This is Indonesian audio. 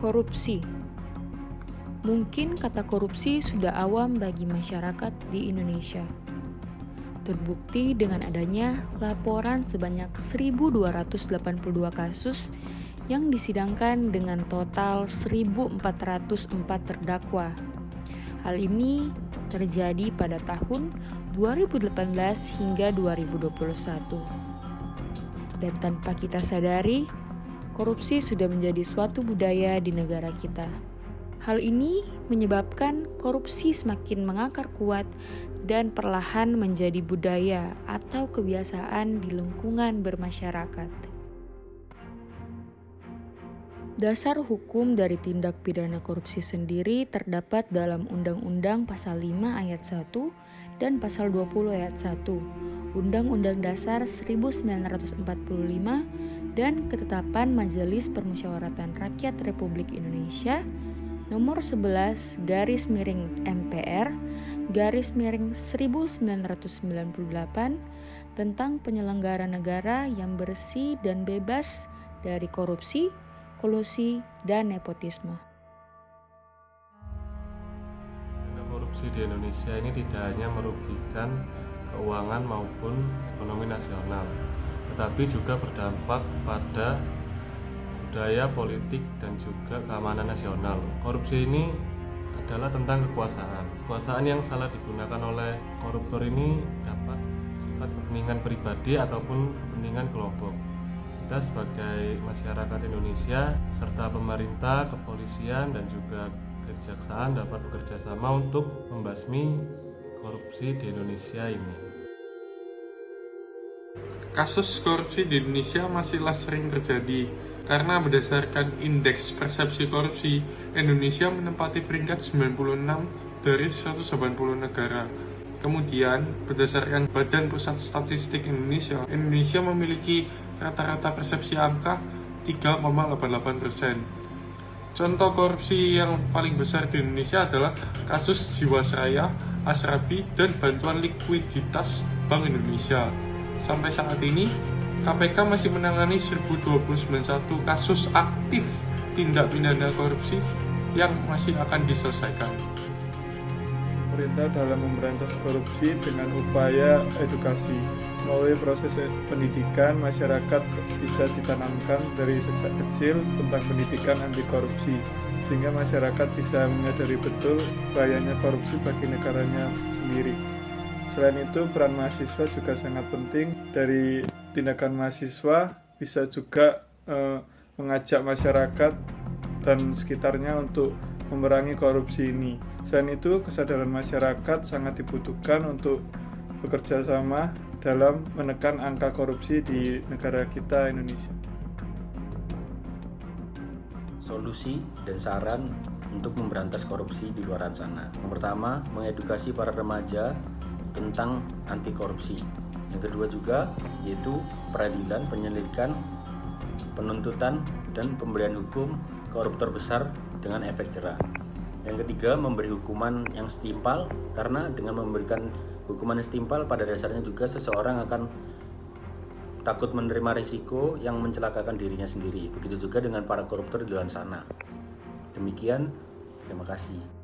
Korupsi. Mungkin kata korupsi sudah awam bagi masyarakat di Indonesia. Terbukti dengan adanya laporan sebanyak 1.282 kasus yang disidangkan dengan total 1.404 terdakwa. Hal ini terjadi pada tahun 2018 hingga 2021. Dan tanpa kita sadari, korupsi sudah menjadi suatu budaya di negara kita. Hal ini menyebabkan korupsi semakin mengakar kuat dan perlahan menjadi budaya atau kebiasaan di lingkungan bermasyarakat. Dasar hukum dari tindak pidana korupsi sendiri terdapat dalam Undang-Undang Pasal 5 Ayat 1 dan Pasal 20 Ayat 1, Undang-Undang Dasar 1945 dan Ketetapan Majelis Permusyawaratan Rakyat Republik Indonesia Nomor 11/MPR/1998 tentang penyelenggara negara yang bersih dan bebas dari korupsi, kolusi, dan nepotisme. Korupsi di Indonesia ini tidak hanya merugikan keuangan maupun ekonomi nasional, tetapi juga berdampak pada budaya politik dan juga keamanan nasional. Korupsi ini adalah tentang kekuasaan. Kekuasaan yang salah digunakan oleh koruptor ini dapat sifat kepentingan pribadi ataupun kepentingan kelompok. Kita sebagai masyarakat Indonesia serta pemerintah, kepolisian dan juga kejaksaan dapat bekerja sama untuk membasmi korupsi di Indonesia ini. Kasus korupsi di Indonesia masihlah sering terjadi karena berdasarkan Indeks Persepsi Korupsi, Indonesia menempati peringkat 96 dari 180 negara. Kemudian, berdasarkan Badan Pusat Statistik Indonesia, Indonesia memiliki rata-rata persepsi angka 3,88%. Contoh korupsi yang paling besar di Indonesia adalah kasus Jiwasraya, Asrabi, dan bantuan likuiditas Bank Indonesia. Sampai saat ini, KPK masih menangani 1.029 kasus aktif tindak pidana korupsi yang masih akan diselesaikan. Pemerintah dalam memberantas korupsi dengan upaya edukasi. Melalui proses pendidikan, masyarakat bisa ditanamkan dari sejak kecil tentang pendidikan anti korupsi, sehingga masyarakat bisa menyadari betul bahayanya korupsi bagi negaranya sendiri. Selain itu, peran mahasiswa juga sangat penting. Dari tindakan mahasiswa bisa juga mengajak masyarakat dan sekitarnya untuk memerangi korupsi ini. Selain itu, kesadaran masyarakat sangat dibutuhkan untuk bekerja sama dalam menekan angka korupsi di negara kita, Indonesia. Solusi dan saran untuk memberantas korupsi di luar sana. Yang pertama, mengedukasi para remaja tentang anti korupsi. Yang kedua juga yaitu peradilan, penyelidikan, penuntutan, dan pemberian hukum koruptor besar dengan efek jera. Yang ketiga, memberi hukuman yang setimpal, karena dengan memberikan hukuman yang setimpal pada dasarnya juga seseorang akan takut menerima risiko yang mencelakakan dirinya sendiri. Begitu juga dengan para koruptor di luar sana. Demikian, terima kasih.